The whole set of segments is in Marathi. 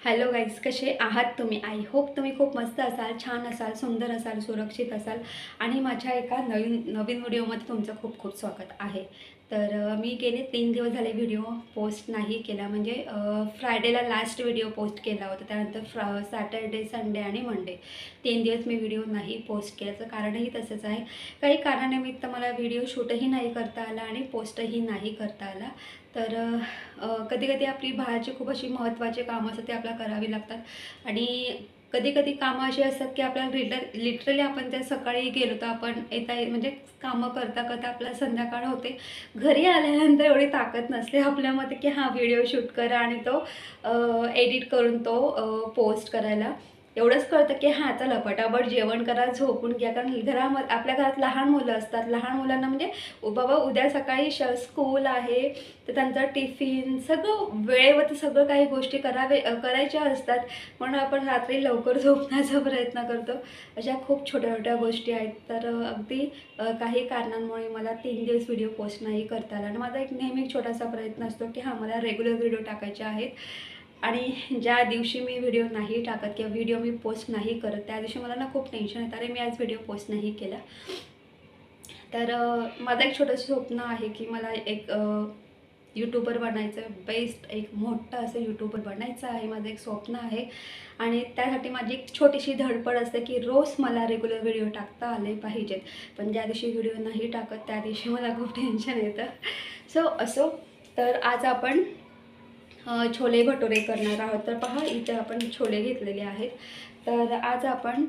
हॅलो गाईज, कसे आहात तुम्ही? आय होप तुम्ही खूप मस्त असाल, छान असाल, सुंदर असाल, सुरक्षित असाल आणि माझ्या एका नवीन व्हिडिओमध्ये तुमचं खूप खूप स्वागत आहे. तर मी गेले 3 दिवस झाले व्हिडिओ पोस्ट नाही केला. म्हणजे फ्रायडेला लास्ट व्हिडिओ पोस्ट केला होता. त्यानंतर सॅटर्डे, संडे आणि मंडे 3 दिवस मी व्हिडिओ नाही पोस्ट केल्याचं कारणही तसंच आहे. काही कारणानिमित्त मला व्हिडिओ शूटही नाही करता आला आणि पोस्टही नाही करता आला. तर कधी कधी आपली बाहेरची खूप अशी महत्त्वाची कामं असतात, ते आपल्याला करावी लागतात आणि कधी कधी कामं अशी असतात की आपल्याला लिटरली आपण त्या सकाळी गेलो तर आपण म्हणजे कामं करता करता आपल्याला संध्याकाळ होते. घरी आल्यानंतर एवढी ताकद नसते आपल्यामध्ये की हां व्हिडिओ शूट करा आणि तो एडिट करून तो पोस्ट करायला. एवढंच कळतं की हां चला पटापट जेवण करा, झोपून घ्या. कारण आपल्या घरात लहान मुलं असतात. लहान मुलांना म्हणजे बाबा उद्या सकाळी स्कूल आहे, तर त्यांचा टिफिन सगळं वेळेवर सगळं काही गोष्टी करायच्या असतात. म्हणून आपण रात्री लवकर झोपण्याचा प्रयत्न करतो. अशा खूप छोट्या छोट्या गोष्टी आहेत. तर अगदी काही कारणांमुळे मला 3 दिवस व्हिडिओ पोस्ट नाही करता आला आणि माझा एक नेहमी छोटासा प्रयत्न असतो की हां मला रेग्युलर व्हिडिओ टाकायचे आहेत. आणि ज्या दिवशी मी व्हिडिओ नाही टाकत किंवा व्हिडिओ मी पोस्ट नाही करत, त्या दिवशी मला ना खूप टेन्शन येतं, अरे मी आज व्हिडिओ पोस्ट नाही केला. तर माझं एक छोटंसं स्वप्न आहे की मला एक यूट्यूबर बनायचं, बेस्ट एक मोठं असं यूट्यूबर बनायचं आहे. माझं एक स्वप्न आहे आणि त्यासाठी माझी एक छोटीशी धडपड असते की रोज मला रेग्युलर व्हिडिओ टाकता आले पाहिजेत. पण ज्या दिवशी व्हिडिओ नाही टाकत त्या दिवशी मला खूप टेन्शन येतं. सो असो, तर आज आपण छोले भटुरे करणार आहोत. तर पहा इथे आपण छोले घेतलेले आहेत. तर आज आपण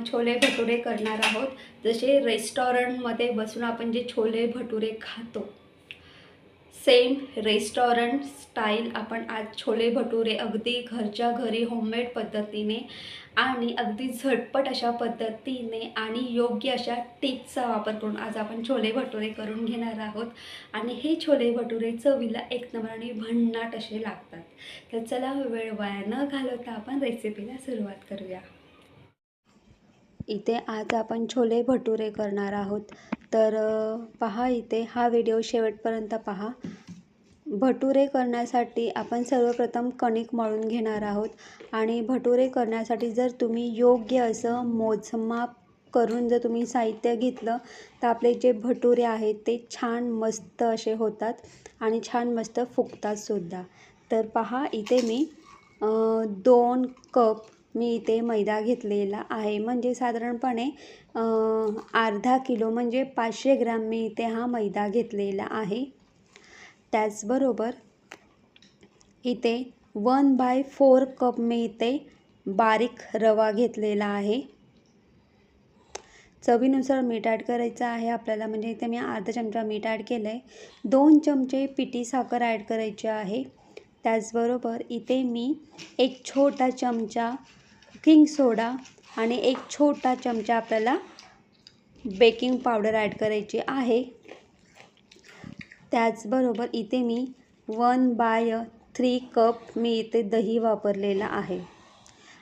छोले भटुरे करणार आहोत. जसे रेस्टॉरंटमध्ये बसून आपण जे छोले भटुरे खातो, सेम रेस्टॉरंट स्टाईल आपण आज छोले भटुरे अगदी घरच्या घरी होममेड पद्धतीने आणि अगदी झटपट अशा पद्धतीने आणि योग्य अशा टिप्सचा वापर करून आज आपण छोले भटुरे करून घेणार आहोत. आणि हे छोले भटुरे चवीला एक नंबर आणि भन्नाट असे लागतात. तर चला वेळ वाया न घालवता आपण रेसिपीला सुरुवात करूया. इथे आज आपण छोले भटुरे करणार आहोत. तर पहा इथे हा व्हिडिओ शेवटपर्यंत पहा. भटुरे करण्यासाठी आपण सर्वप्रथम कणिक मळून घेणार आहोत आणि भटुरे करण्यासाठी जर तुम्ही योग्य असं मोजमाप करून जर तुम्ही साहित्य घेतलं तर आपले जे भटुरे आहेत ते छान मस्त असे होतात आणि छान मस्त फुगतात सुद्धा. तर पहा इथे मी 2 कप मी इथे मैदा घेतलेला आहे. म्हणजे साधारणपणे अर्धा किलो म्हणजे 500 ग्रॅम मी इथे हा मैदा घेतलेला आहे. त्याचबरोबर इथे 1/4 कप मी इथे बारीक रवा घेतलेला आहे. चवीनुसार मीठ ॲड करायचं आहे आपल्याला. म्हणजे इथे मी अर्धा चमचा मीठ ॲड केलं आहे. 2 चमचे पिठी साखर ॲड करायची आहे. त्याचबरोबर इथे मी एक छोटा चमचा बेकिंग सोडा आणि एक छोटा चमचा आपल्याला बेकिंग पावडर ॲड करायची आहे. त्याचबरोबर इथे मी 1/3 कप मी इथे दही वापरलेला आहे.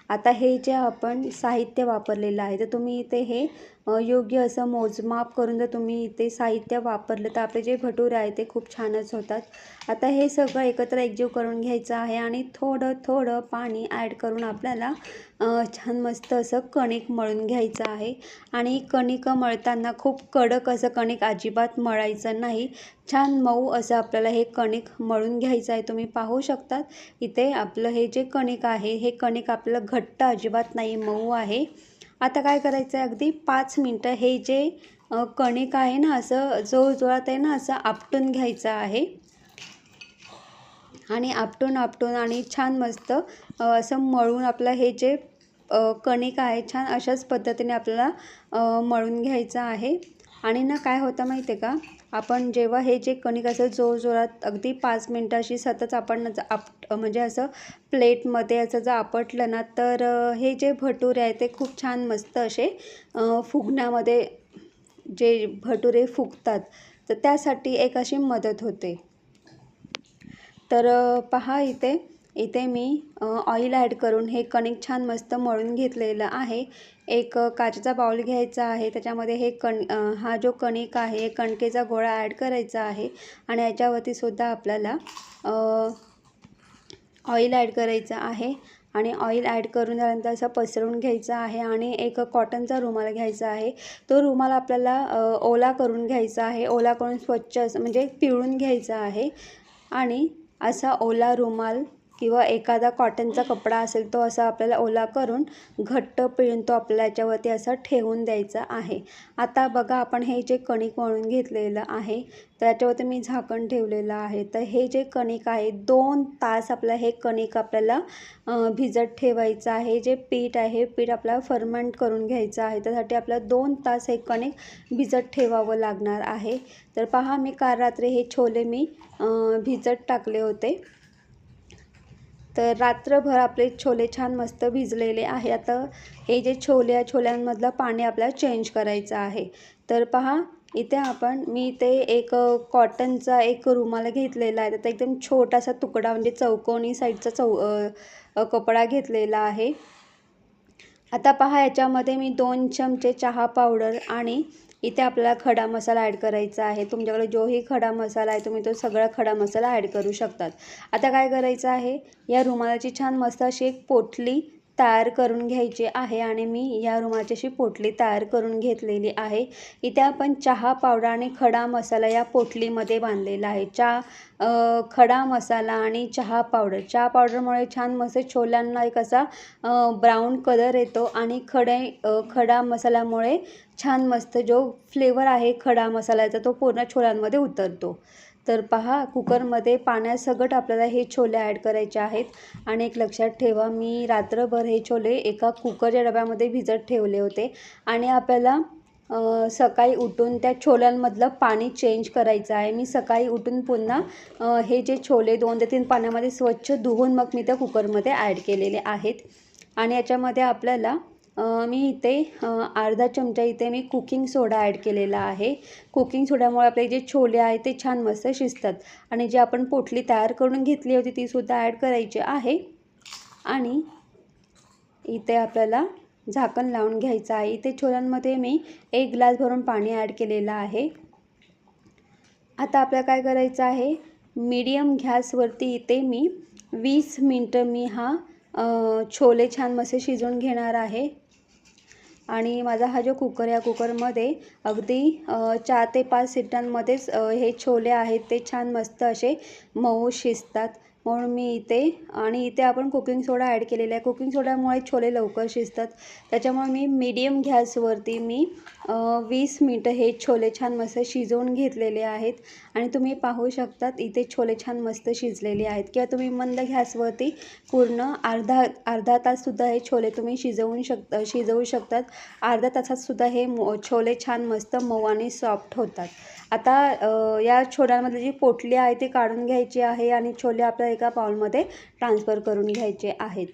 आता हे जे आपण साहित्य वापरलेलं आहे, तर तुम्ही इथे हे योग्य असं मोजमाप करून जर तुम्ही इथे साहित्य वापरलं तर आपले जे भटुरे आहेत ते खूप छानच होतात. आता हे सगळं एकत्र एकजीव करून घ्यायचं आहे आणि थोडं थोडं पाणी ॲड करून आपल्याला छान मस्त असं कणिक मळून घ्यायचं आहे. आणि कणिक मळताना खूप कडक असं कणिक अजिबात मळायचं नाही. छान मऊ असं आपल्याला हे कणिक मळून घ्यायचं आहे. तुम्ही पाहू शकतात इथे आपलं हे जे कणिक आहे, हे कणिक आपल्याला घट्ट अजिबात नाही, मऊ आहे. आता काय करायचं आहे, अगदी 5 मिनटं हे जे कणिक आहे ना, असं जोरात आहे ना, असं आपटून घ्यायचं आहे. आणि आपटून आणि छान मस्त असं मळून आपलं हे जे कणिक आहे छान अशाच पद्धतीने आपल्याला मळून घ्यायचं आहे. आणि ना काय होतं माहिती आहे का, आपण जेव्हा हे जे कणिक असं जोरात अगदी 5 मिनटं अशी सतत आपण म्हणजे असं प्लेटमध्ये असं जर आपटलं ना, तर हे जे भटुरे आहेत ते खूप छान मस्त असे फुगण्यामध्ये जे भटुरे फुगतात, तर त्यासाठी एक अशी मदत होते. तर पहा इथे मी ऑइल ॲड करून हे कणिक छान मस्त मळून घेतलेलं आहे. एक काचेचा बाउल घ्यायचा आहे. त्याच्यामध्ये हे हा जो कणिक आहे कणकेचा गोळा ॲड करायचा आहे आणि याच्यावरती सुद्धा आपल्याला ऑइल ॲड करायचं आहे. आणि ऑइल ॲड करून झाल्यानंतर असं पसरवून घ्यायचं आहे आणि एक कॉटनचा रुमाल घ्यायचा आहे. तो रुमाल आपल्याला ओला करून घ्यायचा आहे. ओला करून स्वच्छ असं म्हणजे पिळून घ्यायचा आहे आणि असा ओला रुमाल किंवा एखादा कॉटनचा कपडा असेल तो असा आपल्याला ओला करून घट्ट पिळून तो आपल्याला याच्यावरती असं ठेवून द्यायचा आहे. आता बघा आपण हे जे कणिक मळून घेतलेलं आहे त्याच्यावरती मी झाकण ठेवलेलं आहे. तर हे जे कणिक आहे 2 तास आपलं हे कणिक आपल्याला भिजत ठेवायचं आहे. जे पीठ आहे पीठ आपल्याला फर्मेंट करून घ्यायचं आहे. त्यासाठी आपल्याला 2 तास हे कणिक भिजत ठेवावं लागणार आहे. तर पहा मी काल रात्री हे छोले मी भिजत टाकले होते. तर रात्रभर आपले छोले छान मस्त भिजलेले आहे. आता हे जे छोले आहे छोल्यांमधलं पाणी आपल्याला चेंज करायचं आहे. तर पहा इथे मी इथे एक कॉटनचा एक रुमाल घेतलेला आहे. त्याचा एकदम छोटासा तुकडा म्हणजे चौकोनी साईडचा कपडा घेतलेला आहे. आता पहा याच्यामध्ये मी 2 चमचे चहा पावडर आणि इथे आपल्याला खडा मसाला ॲड करायचा आहे. तुमच्याकडे जोही खडा मसाला आहे तुम्ही तो सगळा खडा मसाला ॲड करू शकतात. आता काय करायचं आहे, या रुमालाची छान मस्त अशी एक पोटली तयार करून घ्यायची आहे आणि मी या रुमालाची अशी पोटली तयार करून घेतलेली आहे. इथे आपण चहा पावडर आणि खडा मसाला या पोटलीमध्ये बांधलेला आहे. खडा मसाला आणि चहा पावडरमुळे छान मस्त छोल्यांना एक असा ब्राऊन कलर येतो आणि खडा मसाल्यामुळे छान मस्त जो फ्लेवर आहे खडा मसाल्याचा तो पूर्ण छोल्यांमध्ये उतरतो. तर पहा कुकरमध्ये पाण्यासकट आपल्याला हे छोले ॲड करायचे आहेत. आणि एक लक्षात ठेवा मी रात्रभर हे छोले एका कुकरच्या डब्यामध्ये भिजत ठेवले होते आणि आपल्याला सकाळी उठून त्या छोल्यांमधलं पाणी चेंज करायचं आहे. मी सकाळी उठून पुन्हा हे जे छोले 2 ते 3 पाण्यामध्ये स्वच्छ धुवून मग मी त्या कुकरमध्ये ॲड केलेले आहेत. आणि याच्यामध्ये आपल्याला मी इथे अर्धा चमचा इथे मी कुकिंग सोडा ॲड केलेला आहे. कुकिंग सोड्यामुळे आपले जे छोले आहेत ते छान मस्त शिजतात. आणि जी आपण पोटली तयार करून घेतली होती तीसुद्धा ॲड करायची आहे. आणि इथे आपल्याला झाकण लावून घ्यायचं आहे. इथे छोल्यांमध्ये मी 1 ग्लास भरून पाणी ॲड केलेलं आहे. आता आपल्याला काय करायचं आहे, मीडियम गॅसवरती इथे मी 20 मिनटं मी छोले छान मस्त शिजवून घेणार आहे. आणि माझा हा जो कुकर आहे या कुकरमध्ये अगदी 4 ते 5 शिट्ट्यांमध्येच हे छोले आहेत ते छान मस्त असे मऊ शिजतात. म्हणून मी इथे आपण कुकिंग सोडा ॲड केलेला आहे. कुकिंग सोड्यामुळे छोले लवकर शिजतात. त्याच्यामुळे मी मीडियम गॅसवरती 20 मिनटं हे छोले छान मस्त शिजवून घेतलेले आहेत. आणि तुम्ही पाहू शकतात इथे छोले छान मस्त शिजलेले आहेत. किंवा तुम्ही मंद गॅसवरती पूर्ण अर्धा ताससुद्धा हे छोले तुम्ही शिजवू शकतात. अर्ध्या तासातसुद्धा हे छोले छान मस्त मऊ आणि सॉफ्ट होतात. आता या छोल्यांमधली जी पोटली आहे ती काढून घ्यायची आहे आणि छोले आपल्याला एका बाउलमध्ये ट्रान्सफर करून घ्यायचे आहेत.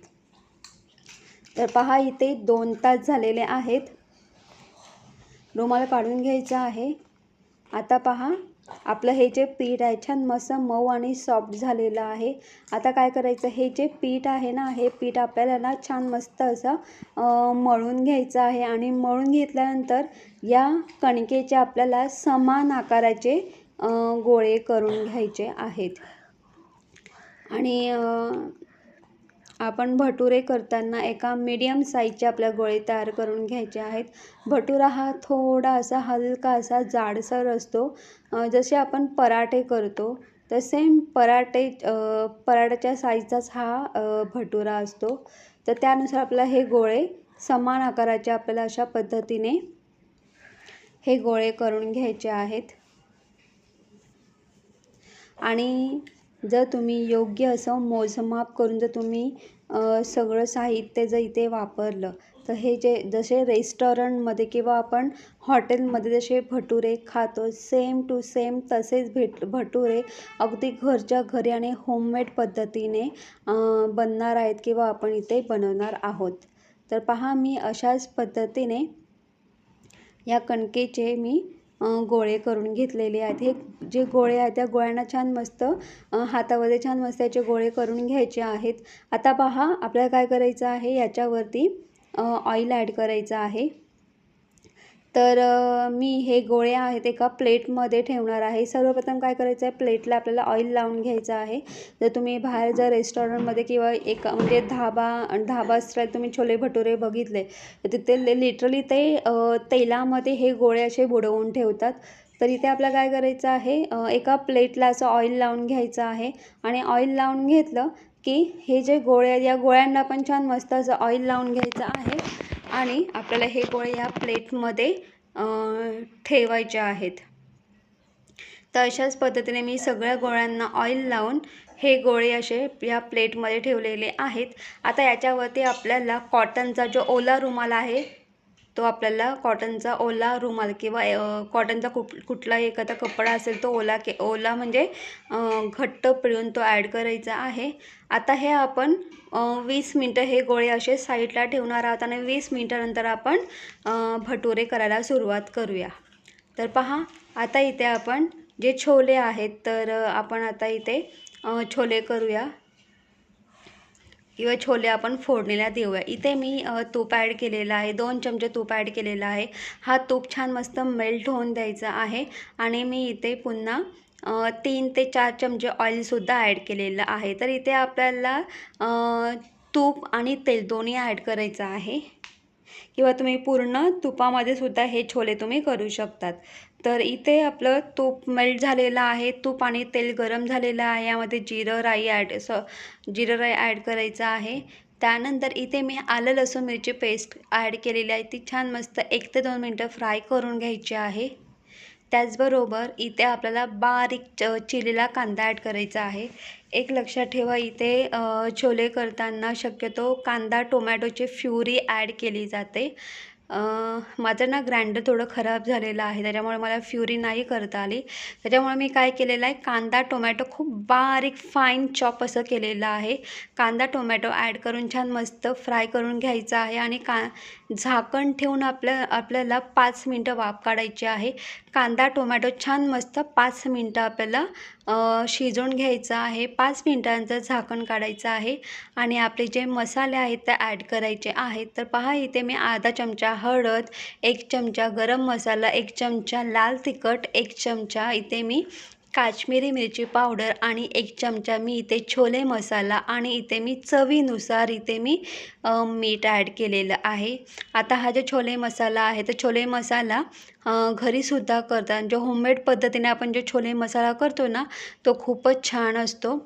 तर पहा इथे 2 तास झालेले आहेत. रुमाल काढून घ्यायचा आहे. आता पहा आपलं हे जे पीठ आहे छान मस्त मऊ आणि सॉफ्ट झालेलं आहे. आता काय करायचं, हे जे पीठ आहे ना हे पीठ आपल्याला ना छान मस्त असं मळून घ्यायचं आहे. आणि मळून घेतल्यानंतर या कणकेचे आपल्याला समान आकाराचे गोळे करून घ्यायचे आहेत. आणि आपण भटुरे करताना एका मीडियम साईजचे आपल्या गोळे तयार करून घ्यायचे आहेत. भटुरा हा थोडा असा हलका असा जाडसर असतो. जसे आपण पराठे करतो तर सेम पराठ्याच्या साईजचाच हा भटुरा असतो. तर त्यानुसार आपल्याला हे गोळे समान आकाराचे आपल्याला अशा पद्धतीने हे गोळे करून घ्यायचे आहेत. आणि जर तुम्ही योग्य असं मोजमाप करून जर तुम्ही सगळं साहित्य जर इथे वापरलं तर हे जसे रेस्टॉरंटमध्ये किंवा आपण हॉटेलमध्ये जसे भटुरे खातो सेम टू सेम तसेच भटुरे अगदी घरच्या घरी आणि होममेड पद्धतीने बनणार आहेत किंवा आपण इथे बनवणार आहोत. तर पहा मी अशाच पद्धतीने या कणकेचे मी गोळे करून घेतलेले आहेत. हे जे गोळे आहेत त्या गोळ्यांना छान मस्त हातामध्ये छान मस्त याचे गोळे करून घ्यायचे आहेत. आता पहा आपल्याला काय करायचं आहे, याच्यावरती ऑइल ॲड करायचं आहे. तर मी हे गोळे आहेत एका प्लेटमध्ये ठेवणार आहे। सर्वप्रथम काय करायचं आहे, प्लेटला आपल्याला ऑइल लावून घ्यायचं आहे। जर तुम्ही बाहेर जर रेस्टॉरंटमध्ये किंवा एक म्हणजे धाबा स्टाईल तुम्ही छोले भटुरे बघितले तर तिथे लिटरली ते तेलामध्ये हे गोळे असे बुडवून ठेवतात। तर इथे आपल्याला काय करायचं आहे, एका प्लेटला असं ऑइल लावून घ्यायचं आहे आणि ऑइल लावून घेतलं की हे जे गोळे आहेत या गोळ्यांना पण छान मस्त असं ऑइल लावून घ्यायचं आहे आणि आपल्याला हे गोळे या प्लेटमध्ये ठेवायचे आहेत। तर अशाच पद्धतीने मी सगळ्या गोळ्यांना ऑइल लावून हे गोळे असे या प्लेटमध्ये ठेवलेले आहेत। आता याच्यावरती आपल्याला कॉटनचा जो ओला रुमाल आहे तो आपल्याला कॉटनचा ओला रुमाल किंवा कॉटनचा कुठलाही एखादा कपडा असेल तो ओला म्हणजे घट्ट पिळून तो ॲड करायचा आहे। आता हे आपण 20 मिनटं हे गोळे असे साईडला ठेवणार आहोत आणि 20 मिनटानंतर आपण भटुरे करायला सुरुवात करूया। तर पहा आता इथे आपण जे छोले आहेत तर आपण आता इथे छोले करूया किंवा छोले आपण फोडणीला देऊया। इथे मी तूप ॲड केलेलं आहे, 2 चमचे तूप ॲड केलेलं आहे। हा तूप छान मस्त मेल्ट होऊन द्यायचा आहे आणि मी इथे पुन्हा 3 ते 4 चमचे ऑइलसुद्धा ॲड केलेलं आहे। तर इथे आपल्याला तूप आणि तेल दोन्ही ॲड करायचं आहे किंवा तुम्ही पूर्ण तुपामध्ये सुद्धा हे छोले तुम्ही करू शकतात। तर इथे आपलं तूप मेल्ट झालेलं आहे, तूप आणि तेल गरम झालेलं आहे। यामध्ये जिरं राई ॲड करायचं आहे। त्यानंतर इथे मी आलं लसूण मिरची पेस्ट ॲड केलेली आहे, ती छान मस्त 1 ते 2 मिनटं फ्राय करून घ्यायची आहे। त्याचबरोबर इथे आपल्याला बारीक चिरलेला कांदा ॲड करायचा आहे। एक लक्षात ठेवा, इथे छोले करताना शक्यतो कांदा टोमॅटोची प्युरी ॲड केली जाते। माझं ना ग्राइंडर थोडं खराब झालेलं आहे त्याच्यामुळे मला प्युरी नाही करता आली। त्याच्यामुळे मी काय केलेलं आहे, कांदा टोमॅटो खूप बारीक फाईन चॉप असं केलेलं आहे। कांदा टोमॅटो ॲड करून छान मस्त फ्राय करून घ्यायचं आहे आणि झाकण ठेवून आपल्याला 5 मिनटं वाफ काढायची आहे। कांदा टोमॅटो छान मस्त 5 मिनटं आपल्याला शिजवून घ्यायचं आहे। 5 मिनटांचं झाकण काढायचं आहे आणि आपले जे मसाले आहेत ते ॲड करायचे आहेत। तर पहा इथे मी अर्धा चमचा हळद, 1 चमचा गरम मसाला, 1 चमचा लाल तिखट, 1 चमचा इथे मी काश्मीरी मिरची पावडर आणि 1 चमचा मी इथे छोले मसाला आणि इथे मी चवीनुसार इथे मी मीठ ॲड केलेलं आहे। आता हा जो छोले मसाला आहे तर छोले मसाला घरीसुद्धा करतात, जो होममेड पद्धतीने आपण जो छोले मसाला करतो ना तो खूपच छान असतो।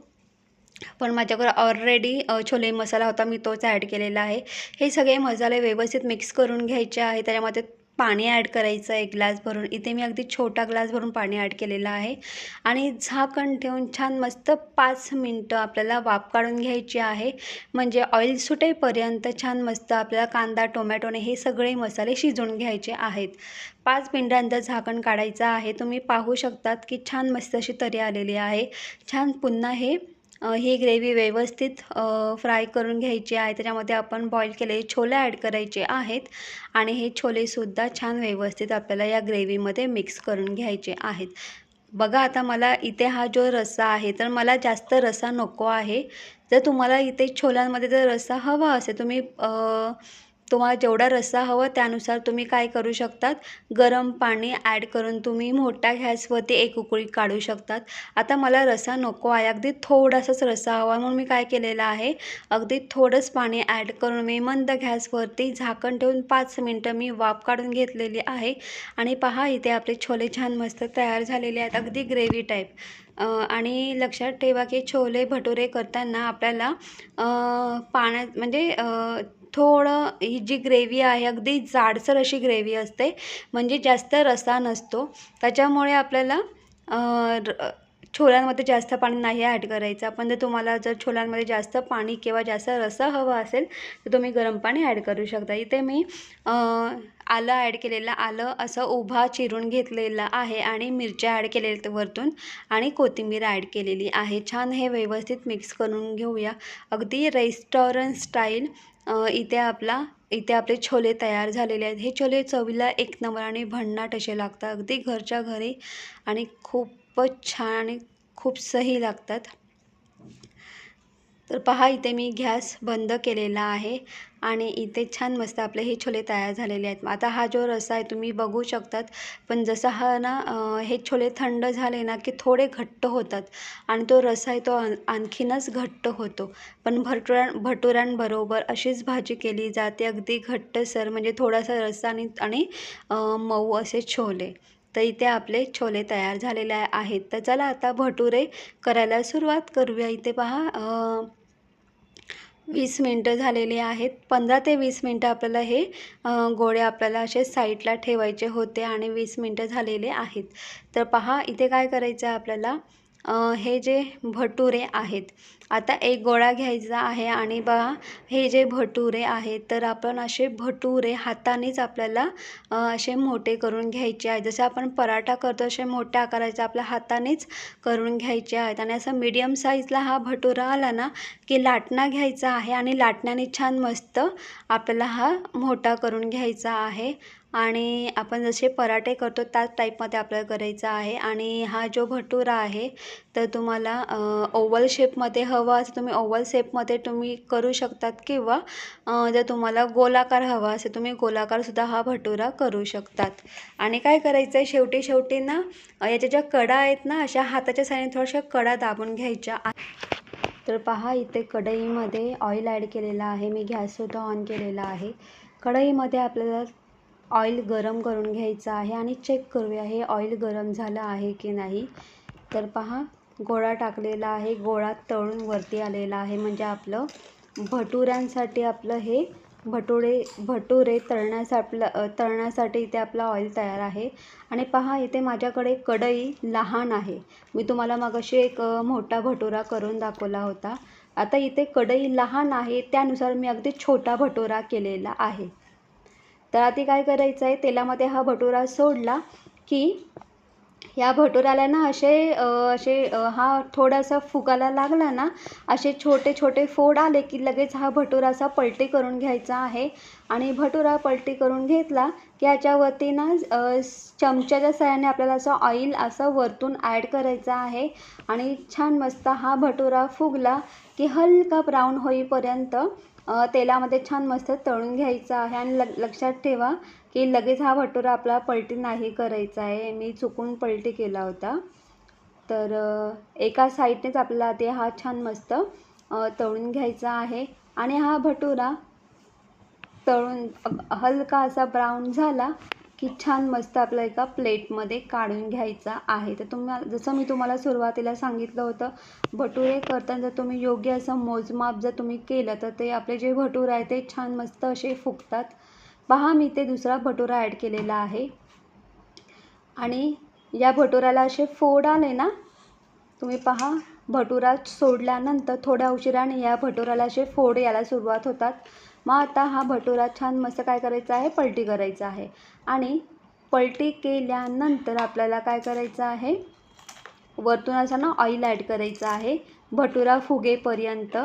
पण माझ्याकडे ऑलरेडी छोले मसाला होता, मी तोच ॲड केलेला आहे। हे सगळे मसाले व्यवस्थित मिक्स करून घ्यायचे आहे। त्याच्यामध्ये पाणी ॲड करायचं 1 ग्लास भरून, इथे मी अगदी छोटा ग्लास भरून पाणी ॲड केलेलं आहे आणि झाकण ठेवून छान मस्त 5 मिनटं आपल्याला वाफ काढून घ्यायची आहे। म्हणजे ऑइल सुटेपर्यंत छान मस्त आपल्याला कांदा टोमॅटोने हे सगळे मसाले शिजवून घ्यायचे आहेत। 5 मिनटांचं झाकण काढायचं आहे। तुम्ही पाहू शकतात की छान मस्त अशी तरी आलेली आहे। छान पुन्हा ही ग्रेव्ही व्यवस्थित फ्राय करून घ्यायची आहे। त्याच्यामध्ये आपण बॉईल केलेले छोले ॲड करायचे आहेत आणि हे छोलेसुद्धा छान व्यवस्थित आपल्याला या ग्रेव्हीमध्ये मिक्स करून घ्यायचे आहेत। बघा आता मला इथे हा जो रस्सा आहे तर मला जास्त रस्सा नको आहे। जर तुम्हाला इथे छोल्यांमध्ये जर रस्सा हवा असेल, तुम्हाला जेवढा रस्सा हवा त्यानुसार तुम्ही काय करू शकतात, गरम पाणी ॲड करून तुम्ही मोठ्या गॅसवरती 1 उकळी काढू शकतात। आता मला रस्सा नको आहे, अगदी थोडासाच रस्सा हवा म्हणून मी काय केलेलं आहे, अगदी थोडंच पाणी ॲड करून मी मंद गॅसवरती झाकण ठेवून 5 मिनटं मी वाफ काढून घेतलेली आहे। आणि पहा इथे आपले छोले छान मस्त तयार झालेले आहेत, अगदी ग्रेव्ही टाईप। आणि लक्षात ठेवा की छोले भटुरे करताना आपल्याला पाण्यात म्हणजे थोडं ही जी ग्रेव्ही आहे अगदी जाडसर अशी ग्रेव्ही असते, म्हणजे जास्त रस्सा नसतो। त्याच्यामुळे आपल्याला छोल्यांमध्ये जास्त पाणी नाही ॲड करायचं। पण जर तुम्हाला छोल्यांमध्ये जास्त पाणी किंवा जास्त रस्सा हवा असेल तर तुम्ही गरम पाणी ॲड करू शकता। इथे मी आलं ॲड केलेलं, आलं असं उभा चिरून घेतलेलं आहे आणि मिरच्या ॲड केलेल्या वरतून आणि कोथिंबीर ॲड केलेली आहे। छान हे व्यवस्थित मिक्स करून घेऊया, अगदी रेस्टॉरंट स्टाईल। इथे आपले छोले तयार झालेले आहेत। हे छोले चवीला 1 नंबर आणि भन्नाट असे लागतात, अगदी घरच्या घरी आणि खूपच छान आणि खूप सही लागतात। तर पहा इथे मी गॅस बंद केलेला आहे आणि इथे छान मस्त आपले हे छोले तयार झालेले आहेत. आता हा जो रस्सा आहे तुम्ही बघू शकतात, पण जसा हा ना हे छोले थंड झाले ना की थोडे घट्ट होतात आणि तो रस्सा आहे तो आणखीनच घट्ट होतो. पण भटुऱ्यांबरोबर अशीच भाजी केली जाते, अगदी घट्टसर, म्हणजे थोडासा रस्सा आणि मऊ असे छोले. तर इथे आपले छोले तयार झालेले आहेत. तर चला आता भटुरे करायला सुरुवात करूया. इथे पहा 20 मिनटं झालेली आहेत. 15 ते 20 मिनटं आपल्याला हे गोळे आपल्याला असे साईडला ठेवायचे होते आणि 20 मिनटं झालेले आहेत. तर पहा इथे काय करायचं आहे आपल्याला, हे जे भटुरे आहेत, आता एक गोळा घ्यायचा आहे आणि बघा हे जे भटुरे आहेत तर आपण असे भटुरे हातानेच आपल्याला असे मोठे करून घ्यायचे आहेत. जसं आपण पराठा करतो असे मोठ्या आकाराचे आपल्या हातानेच करून घ्यायचे आहेत. आणि असं मीडियम साईजला हा भटुरा आला ना की लाटणा घ्यायचा आहे आणि लाटण्याने छान मस्त आपल्याला हा मोठा करून घ्यायचा आहे. आणि आपण जसे पराठे करतो त्याच टाईपमध्ये आपल्याला करायचं आहे. आणि हा जो भटुरा आहे तर तुम्हाला ओव्हल शेपमध्ये हवा असेल तुम्ही ओव्हल शेपमध्ये तुम्ही करू शकतात, किंवा जर तुम्हाला गोलाकार हवा असेल तुम्ही गोलाकारसुद्धा हा भटुरा करू शकतात. आणि काय करायचं आहे, शेवटी ना याच्या ज्या कडा आहेत ना अशा हाताच्या साहाय्याने थोड्याशा कडा दाबून घ्यायच्या. तर पहा इथे कढईमध्ये ऑइल ॲड केलेला आहे, मी गॅससुद्धा ऑन केलेला आहे. कढईमध्ये आपल्याला ऑइल गरम करून घ्यायचं आहे आणि चेक करूया हे ऑइल गरम झालं आहे की नाही. तर पहा गोळा टाकलेला आहे, गोळा तळून वरती आलेला आहे, म्हणजे आपलं भटुऱ्यांसाठी आपलं हे भटुरे तळण्यासाठी इथे आपला ऑइल तयार आहे. आणि पहा इथे माझ्याकडे कढई लहान आहे, मी तुम्हाला मगाशी एक मोठा भटुरा करून दाखवला होता. आता इथे कढई लहान आहे त्यानुसार मी अगदी छोटा भटुरा केलेला आहे. तर आधी काय करायचं आहे, तेलामध्ये हा भटुरा सोडला की या भटुऱ्याला ना हा थोडासा फुगायला लागला ना, असे छोटे छोटे फोड आले की लगेच हा भटुरा असा पलटी करून घ्यायचा आहे. आणि भटुरा पलटी करून घेतला की याच्यावरती ना चमच्याच्या साहाय्याने आपल्याला असं ऑइल असं वरतून ॲड करायचं आहे. आणि छान मस्त हा भटुरा फुगला की हलका ब्राऊन होईपर्यंत तेलामध्ये छान मस्त तळून घ्यायचा आहे. आणि लक्षात ठेवा की लगेच हा भटुरा आपला पलटी नाही करायचा आहे, मी चुकून पलटी केला होता. तर एका साईडनेच आपल्याला ते हा छान मस्त तळून घ्यायचा आहे. आणि हा भटुरा तळून हलका असा ब्राऊन झाला की छान मस्त आपल्या एका प्लेटमध्ये काढून घ्यायचा आहे. तर जसं मी तुम्हाला सुरुवातीला सांगितलं होतं, भटुरे करताना जर तुम्ही योग्य असं मोजमाप जर तुम्ही केलं तर ते आपले जे भटुरे आहे ते छान मस्त असे फुगतात. पहा मी ते दुसरा भटुरा ॲड केलेला आहे. आणि या भटुऱ्याला असे फोड आले ना, तुम्ही पहा भटुरा सोडल्यानंतर थोड्या उशिराने या भटुऱ्याला असे फोड यायला सुरुवात होतात. मग आता हा भटुरा छान मस्त काय करायचा आहे, पलटी करायचा आहे. आणि पलटी केल्यानंतर आपल्याला काय करायचं आहे, वरतून असं ना ऑइल ॲड करायचं आहे. भटुरा फुगेपर्यंत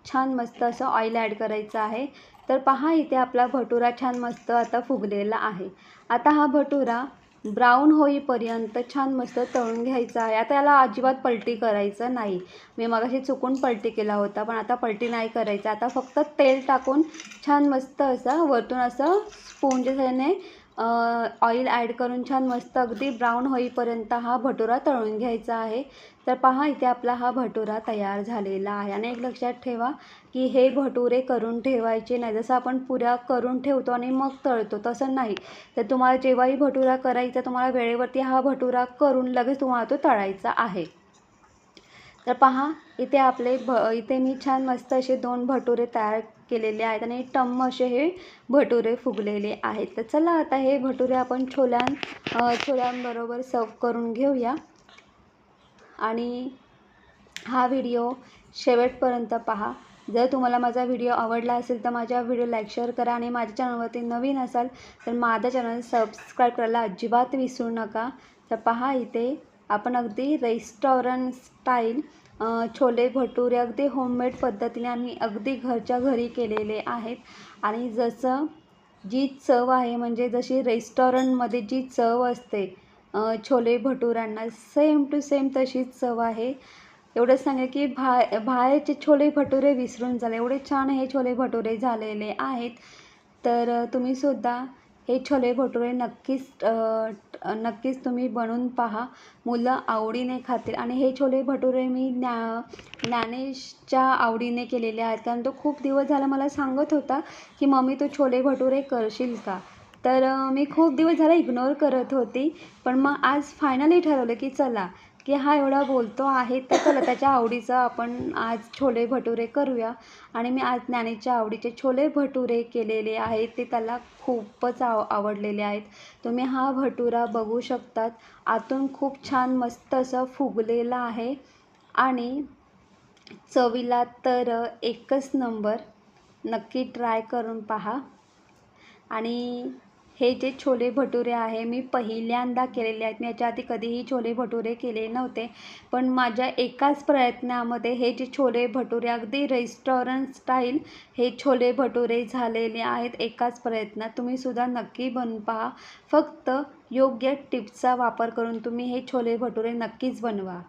छान मस्त असं ऑइल ॲड करायचं आहे. तर पहा इथे आपला भटुरा छान मस्त आता फुगलेला आहे. आता हा भटुरा ब्राऊन होईपर्यंत छान मस्त तळून घ्यायचा आहे. आता याला अजिबात पलटी करायचं नाही, मी मगाशी चुकून पलटी केला होता पण आता पलटी नाही करायचं. आता फक्त तेल टाकून छान मस्त असं वरतून असं स्पूनच्या साहाय्याने ऑइल ॲड करून छान मस्त अगदी ब्राऊन होईपर्यंत हा भटुरा तळून घ्यायचा आहे. तर पहा इथे आपला हा भटुरा तयार झालेला आहे. आणि एक लक्षात ठेवा की हे भटुरे करून ठेवायचे नाही, जसं आपण पुऱ्या करून ठेवतो आणि मग तळतो तसं नाही. तर तुम्हाला जेव्हाही भटुरा करायचा तुम्हाला वेळेवरती हा भटुरा करून लगेच तुम्हाला तो तळायचा आहे. तर पहा इथे इथे मी छान मस्त असे 2 भटुरे तयार केलेले आहेत आणि टम्म असे हे भटुरे फुगलेले आहेत. तर चला आता हे भटुरे आपण छोल्यांबरोबर सर्व करून घेऊया. आणि हा व्हिडिओ शेवटपर्यंत पहा. जर तुम्हाला माझा व्हिडिओ आवडला असेल तर माझ्या व्हिडिओ लाईक शेअर करा. आणि माझ्या चॅनलवरती नवीन असाल तर माझ्या चॅनल सबस्क्राईब करायला अजिबात विसरू नका. तर पहा इथे आपण अगदी रेस्टॉरंट स्टाईल छोले भटुरे अगदी होममेड पद्धतीने आम्ही अगदी घरच्या घरी केलेले आहेत. आणि जी चव आहे म्हणजे जशी रेस्टॉरंटमध्ये जी चव असते छोले भटुऱ्यांना सेम टू सेम तशीच चव आहे. एवढंच सांगेल की बाहेरचे छोले भटुरे विसरून झाले, एवढे छान हे छोले भटुरे झालेले आहेत. तर तुम्हीसुद्धा हे छोले भटुरे नक्कीच तुम्ही बनवून पहा. मुलं आवडीने खातील. आणि हे छोले भटुरे मी ज्ञानेशच्या आवडीने केलेले आहेत, कारण तो खूप दिवस झाला मला सांगत होता की मम्मी तू छोले भटुरे करशील का. तर मी खूप दिवस झाला इग्नोर करत होती, पण मग आज फायनली ठरवलं की चला की हा एवढा बोलतो आहे तर चला त्याच्या आवडीचं आपण आज छोले भटुरे करूया. आणि मी आज ज्ञानेशच्या आवडीचे छोले भटुरे केलेले आहेत, ते त्याला खूपच आवडलेले आहेत. तुम्ही हा भटुरा बघू शकतात, आतून खूप छान मस्त असं फुगलेलं आहे आणि चवीला तर एकच नंबर. नक्की ट्राय करून पहा. आणि हे जे छोले भटुरे आहे मी पहिल्यांदा केलेले आहेत. मी याच्या आधी कधीही छोले भटुरे केले नव्हते, पण माझ्या एकाच प्रयत्नामध्ये हे जे छोले भटुरे अगदी रेस्टॉरंट स्टाईल हे छोले भटुरे झालेले आहेत एकाच प्रयत्नात. तुम्हीसुद्धा नक्की बनवून पहा. फक्त योग्य टिप्सचा वापर करून तुम्ही हे छोले भटुरे नक्कीच बनवा.